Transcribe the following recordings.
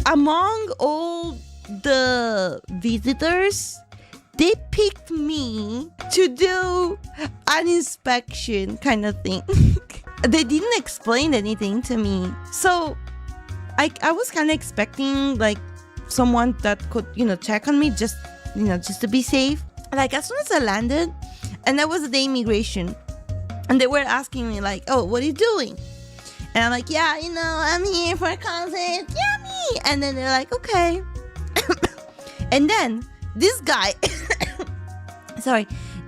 among all the visitors, they picked me to do an inspection kind of thing. They didn't explain anything to me. So I was kind of expecting like someone that could, check on me just to be safe. Like as soon as I landed, and that was the immigration, and they were asking me like, oh, what are you doing? And I'm like, yeah, I'm here for a concert. Yeah, me. And then they're like, okay. And then this guy,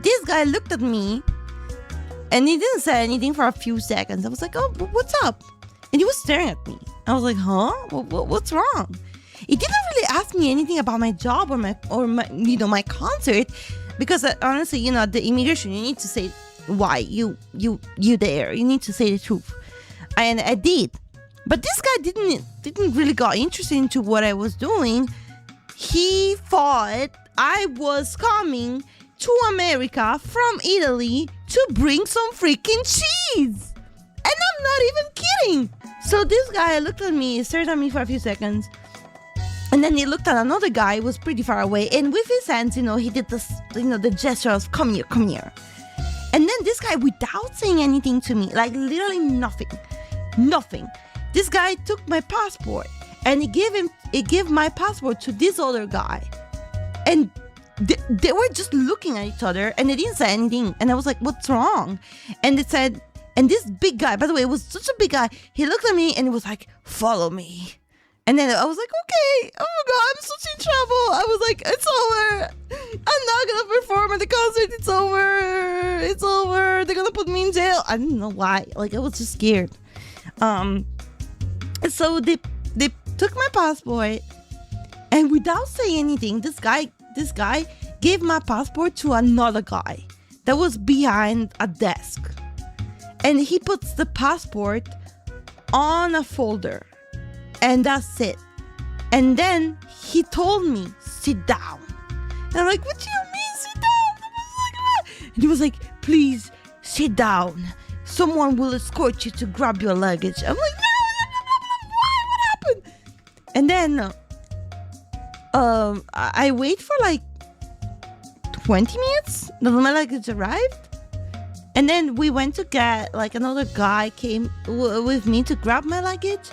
this guy looked at me and he didn't say anything for a few seconds. I was like, oh, what's up? And he was staring at me. I was like, huh? What's wrong? He didn't really ask me anything about my job or my concert, because honestly, the immigration, you need to say why you there. You need to say the truth. And I did. But this guy didn't really got interested into what I was doing. He thought I was coming to America from Italy to bring some freaking cheese. And I'm not even kidding. So this guy looked at me, stared at me for a few seconds. And then he looked at another guy who was pretty far away. And with his hands, he did this, the gesture of come here. And then this guy, without saying anything to me, like literally nothing. This guy took my passport and he gave my passport to this other guy. And they were just looking at each other and they didn't say anything. And I was like, what's wrong? And they said, and this big guy, by the way, it was such a big guy. He looked at me and he was like, follow me. And then I was like, okay, oh my God, I'm such in trouble. I was like, it's over. I'm not going to perform at the concert. It's over. They're going to put me in jail. I didn't know why. Like, I was just scared. So they took my passport, and without saying anything, this guy gave my passport to another guy that was behind a desk. And he puts the passport on a folder. And that's it. And then he told me, sit down. And I'm like, what do you mean, sit down? And he was like, please, sit down. Someone will escort you to grab your luggage. I'm like, no, why? What happened? And then I wait for like 20 minutes until my luggage arrived. And then we went to get, like, another guy came with me to grab my luggage.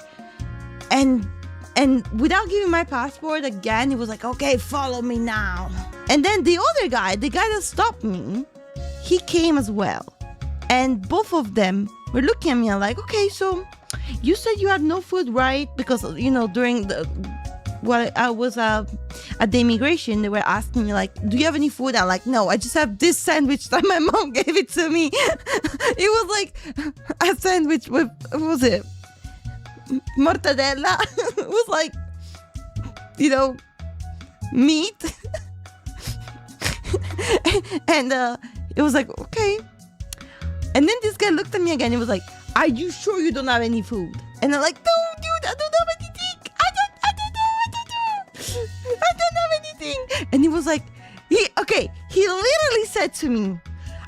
And without giving my passport again, he was like, okay, follow me now. And then the other guy, the guy that stopped me, he came as well. And both of them were looking at me and like, okay, so you said you had no food, right? Because, during I was at the immigration, they were asking me like, do you have any food? I'm like, no, I just have this sandwich that my mom gave it to me. It was like a sandwich with, what was it? Mortadella. It was like, meat. And it was like, okay. And then this guy looked at me again. He was like, are you sure you don't have any food? And I'm like, no, dude, I don't have anything. I don't have anything. And he was like, he literally said to me,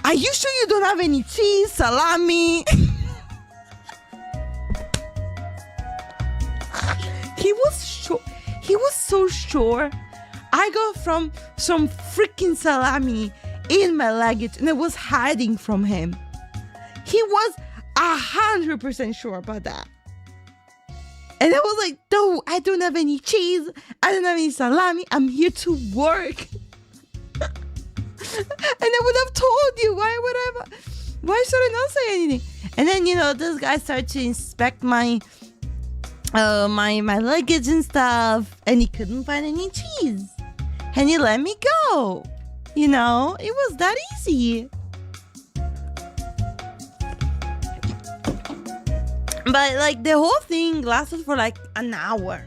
are you sure you don't have any cheese, salami? He was so sure I got from some freaking salami in my luggage and I was hiding from him. He was 100% sure about that. And I was like, no, I don't have any cheese. I don't have any salami. I'm here to work. And I would have told you. Why should I not say anything? And then, this guy started to inspect my luggage and stuff, and he couldn't find any cheese, and he let me go. It was that easy. But like the whole thing lasted for like an hour.